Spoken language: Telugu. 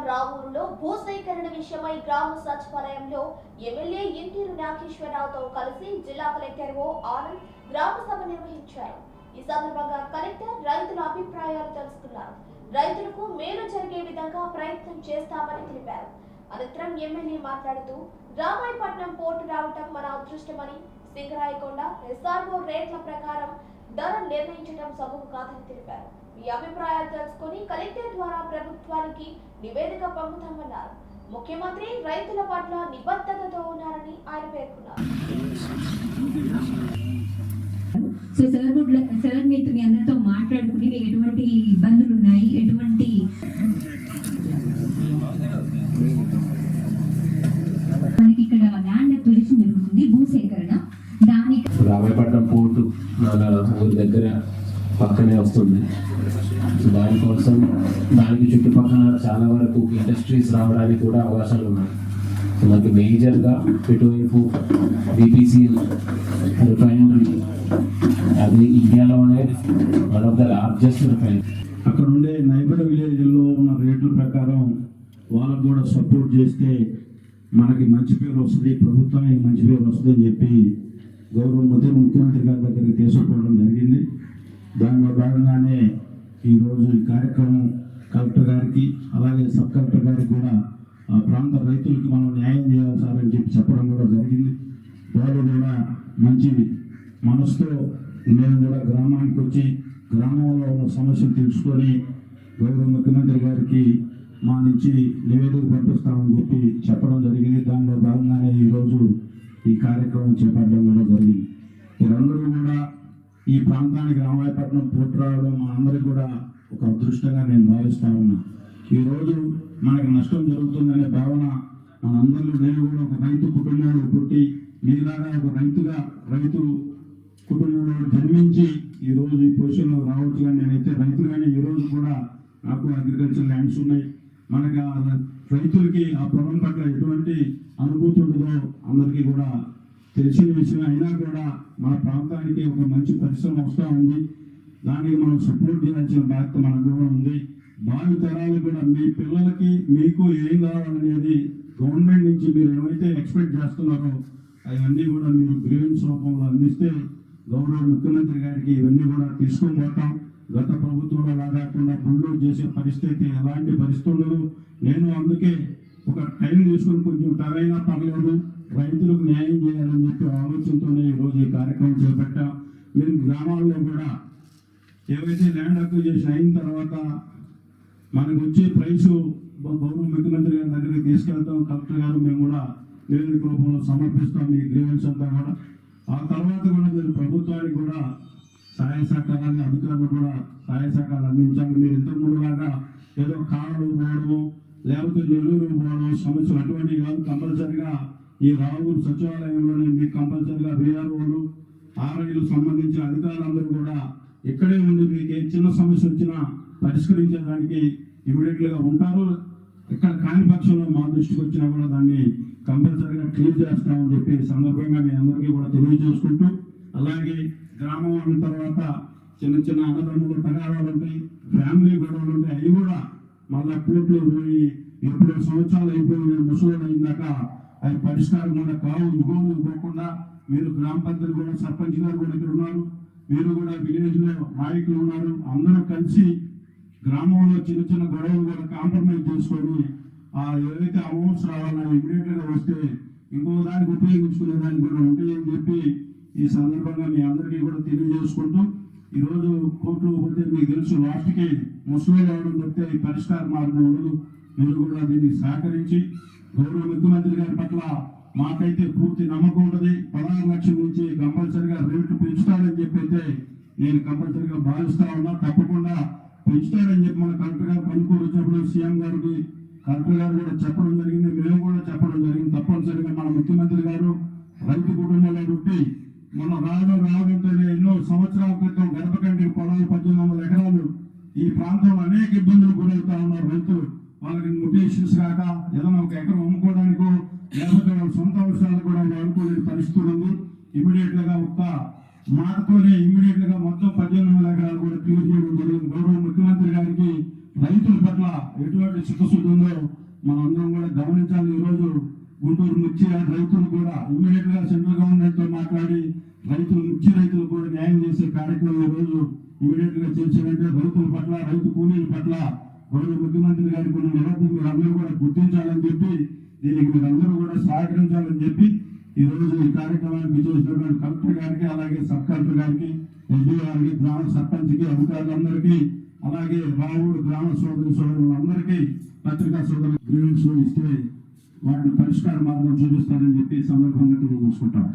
రావూరులో భూసేకరణ విషయమై గ్రామ సచివాలయంలో ఎమ్మెల్యే ఇంటూరు నాగేశ్వరరావుతో కలిసి జిల్లా కలెక్టర్ ఓ ఆనంద్ గ్రామ సభ నిర్వహించారు. ఈ సందర్భంగా కలెక్టర్ రైతుల అభిప్రాయాలు తెలుసుకున్నారు. రైతులకు మేలు జరిగే విధంగా ప్రయత్నం చేస్తామని తెలిపారు. అనంతరం ఎమ్మెల్యే మాట్లాడుతూ రామాయపట్నం పోర్టు రావటం మన అదృష్టమని, సింగరాయకొండ ఎస్ఆర్ఓ రేట్ల ప్రకారం ధర నిర్ణయించడం సబబు కాదని తెలిపారు. ఈ అభిప్రాయాలు తెలుసుకుని కలెక్టర్ ద్వారా ప్రభుత్వానికి నివేదిక పంపుతామన్నారు. ముఖ్యమంత్రి రైతుల పట్ల నిబద్ధతతో ఉన్నారని ఆయన పేర్కొన్నారు. సో సార్ మీతో మీ అందరితో మాట్లాడుకుని మీకు ఎటువంటి ఇబ్బందులు ఉన్నాయి, ఎటువంటి మనకి ఇక్కడ ల్యాండ్ అక్విజిషన్ జరుగుతుంది, భూసేకరణ. దానికి రామాయపట్నం పోర్టు మన ఊరి దగ్గర పక్కనే వస్తుంది. దానికోసం దానికి చుట్టుపక్కల చాలా వరకు ఇండస్ట్రీస్ రావడానికి కూడా అవకాశాలు ఉన్నాయి. మనకి మేజర్గా ఇటువైపు బీపీసీఎల్ రిఫైనరీ, అది ఇండియాలోనే one of the largest refinery. అక్కడ ఉండే నైబర్ విలేజ్లో ఉన్న రేట్ల ప్రకారం వాళ్ళకు కూడా సపోర్ట్ చేస్తే మనకి మంచి పేరు వస్తుంది, ప్రభుత్వానికి మంచి పేరు వస్తుంది అని చెప్పి గౌరవ ముఖ్యమంత్రి గారి దగ్గరికి తీసుకోవడం జరిగింది. దానిలో భాగంగానే ఈరోజు ఈ కార్యక్రమం కలెక్టర్ గారికి అలాగే సబ్ కలెక్టర్ గారికి కూడా ఆ ప్రాంత రైతులకి మనం న్యాయం చేయాలి సార్ అని చెప్పి చెప్పడం కూడా జరిగింది. వాళ్ళు కూడా మంచి మనసుతో మేము కూడా గ్రామానికి వచ్చి గ్రామంలో ఉన్న సమస్యలు తెలుసుకొని గౌరవ ముఖ్యమంత్రి గారికి మా నుంచి నివేదిక పంపిస్తామని చెప్పి చెప్పడం జరిగింది. దానిలో భాగంగానే ఈరోజు ఈ కార్యక్రమం చేపట్టడం కూడా జరిగింది. మీరందరూ కూడా ఈ ప్రాంతానికి రామాయపట్నం పోర్టు రావడం మా అందరికీ కూడా ఒక అదృష్టంగా నేను భావిస్తా ఉన్నా. ఈరోజు మనకి నష్టం జరుగుతుందనే భావన మనందరూ, నేను కూడా ఒక రైతు కుటుంబంలో పుట్టి మీలాగా ఒక రైతు కుటుంబంలో జన్మించి ఈరోజు ఈ పొజిషన్లో రావచ్చు. కానీ నేనైతే రైతుగానే ఈరోజు కూడా నాకు అగ్రికల్చర్ ల్యాండ్స్ ఉన్నాయి. మనకి ఆ రైతులకి ఆ పొలం పట్ల ఎటువంటి అనుభూతి ఉండదో అందరికీ కూడా తెలిసిన విషయం. అయినా కూడా మన ప్రాంతానికి ఒక మంచి పరిశ్రమ వస్తూ ఉంది. దానికి మనం సపోర్ట్ చేయాల్సిన బాధ్యత మనకు కూడా ఉంది. భావి తరాలు కూడా మీ పిల్లలకి మీకు ఏం కావాలనేది గవర్నమెంట్ నుంచి మీరు ఏమైతే ఎక్స్పెక్ట్ చేస్తున్నారో అవన్నీ కూడా మీరు గ్రీవెన్స్ రూపంలో అందిస్తే గౌరవ ముఖ్యమంత్రి గారికి ఇవన్నీ కూడా తీసుకొని పోతాం. గత ప్రభుత్వంలో లాగాకుండా బుల్డోజ్ చేసే పరిస్థితి ఎలాంటి పరిస్థితులు నేను అందుకే ఒక టైం తీసుకొని కొంచెం టైమైనా పర్లేదు రైతులకు న్యాయం చేయాలని చెప్పి ఆలోచనతోనే ఈరోజు ఈ కార్యక్రమం చేపట్టాం. మీరు గ్రామాల్లో కూడా ఏవైతే ల్యాండ్ అక్విజిషన్ అయిన తర్వాత మనకు వచ్చే ప్రైసు గౌరవ ముఖ్యమంత్రి గారి దగ్గరికి తీసుకెళ్తాం. కలెక్టర్ గారు మేము కూడా నివేదిక రూపంలో సమర్పిస్తాం ఈ గ్రీవెన్స్ అంతా కూడా. ఆ తర్వాత కూడా మీరు ప్రభుత్వానికి కూడా సహాయ సహకారాన్ని, అధికారులు కూడా సహాయ సహకారాలు అందించాలి. మీరు ఇంతకుముందు లాగా ఏదో కాళ్ళు పోవడము లేకపోతే నెల్లూరు పోవడం సమస్యలు అటువంటివి కాదు. కంపల్సరిగా ఈ రావూరు సచివాలయంలోనే మీకు కంపల్సరిగా వీఆర్ఓలు, ఆర్ఐలు సంబంధించిన అధికారులందరూ కూడా ఇక్కడే ఉండి మీకు ఏ చిన్న సమస్య వచ్చినా పరిష్కరించడానికి ఇమీడియట్గా ఉంటారు. ఇక్కడ కాని పక్షంలో మా దృష్టికి వచ్చినా కూడా దాన్ని కంపల్సరిగా క్లియర్ చేస్తామని చెప్పి సందర్భంగా మీ అందరికీ కూడా తెలియజేసుకుంటూ, అలాగే గ్రామం అన్న తర్వాత చిన్న చిన్న అన్నదమ్ములు తగాదాలు ఉంటాయి, ఫ్యామిలీ గొడవలు ఉంటాయి. అవి కూడా మళ్ళీ కోర్టులో పోయి ఎప్పుడో సంవత్సరాలు అయిపోయి ముసలు అయిందాక అవి పరిష్కారం కూడా కావు. ఇవ్వను ఇవ్వకుండా మీరు గ్రామ పంచాయతీ కూడా సర్పంచ్ గారు కూడా ఇక్కడ ఉన్నారు, మీరు కూడా విలేజ్ లో నాయకులు ఉన్నారు. అందరూ కలిసి గ్రామంలో చిన్న చిన్న గొడవలు కూడా కాంప్రమైజ్ చేసుకొని ఏదైతే అమౌంట్స్ రావాలో ఇమీడియట్ గా వస్తే ఇంకో దానికి ఉపయోగించుకునే దానికి కూడా ఉంటాయని చెప్పి ఈ సందర్భంగా మీ అందరికీ కూడా తెలియజేసుకుంటూ, ఈరోజు కోర్టులో పోతే మీకు తెలుసు లాస్ట్కి ముసలి రావడం చెప్తే ఈ పరిష్కార మార్గం ఉండదు. మీరు కూడా దీన్ని సహకరించి గౌరవ ముఖ్యమంత్రి గారి పట్ల మాకైతే పూర్తి నమ్మకం ఉంటుంది. 16 లక్షల నుంచి కంపల్సరిగా రేట్లు పెంచుతాడని చెప్పి అయితే నేను కంపల్సరిగా భావిస్తా ఉన్నా. తప్పకుండా పెంచుతాడని చెప్పి మన కలెక్టర్ గారు పనికూరు వచ్చినప్పుడు సీఎం గారికి కలెక్టర్ గారు కూడా చెప్పడం జరిగింది, మేము కూడా చెప్పడం జరిగింది. తప్పనిసరిగా మన ముఖ్యమంత్రి గారు రైతు కుటుంబంలో పుట్టి మొన్న రావడంతో ఎన్నో సంవత్సరాల క్రితం గడప కంటికి పొలాలు 1800 ఎకరాలు ఈ ప్రాంతంలో అనేక ఇబ్బందులు గురవుతా ఉన్నారు రైతులు. వాళ్ళకి మ్యూటేషన్స్ కాక ఏదైనా ఒక ఎకరం అమ్ముకోవడానికో లేకపోతే వాళ్ళ సొంత అవసరాలకు కూడా అనుకోలేని పరిస్థితులు ఉంది. ఇమీడియట్ గా ఒక్క మాటతోనే ఇమీడియట్ గా మొత్తం 1800 ఎకరాలు కూడా క్లియర్ చేయడం జరిగింది. గౌరవ ముఖ్యమంత్రి గారికి రైతుల పట్ల ఎటువంటి చిత్తశుద్ధి ఉందో మనందరం కూడా గమనించాలి. ఈరోజు గుంటూరు మిర్చి రైతులు కూడా ఇమీడియట్ గా సెంట్రల్ గవర్నమెంట్ తో మాట్లాడి మిర్చి రైతులు కూడా న్యాయం చేసే కార్యక్రమం ఈ రోజు ఇమీడియట్ గా చేశారంటే రైతుల పట్ల, రైతు కూలీల పట్ల గౌరవ ముఖ్యమంత్రి గారికి ఉన్న నిబద్ధత మీరు అందరూ కూడా గుర్తించాలని చెప్పి, దీనికి మీరు అందరూ కూడా సహకరించాలని చెప్పి ఈ రోజు ఈ కార్యక్రమానికి చేసినటువంటి కలెక్టర్ గారికి, అలాగే సబ్ కలెక్టర్ గారికి, ఎస్డీ గారికి, గ్రామ సర్పంచ్కి, అధికారులందరికీ, అలాగే రావుడు గ్రామ సోదరులందరికీ, పత్రికా సోదరులు గ్రీవెన్స్ ఇస్తే వాటిని పరిష్కార మార్గం చూపిస్తారని చెప్పి సందర్భంగా తెలియజేసుకుంటాం.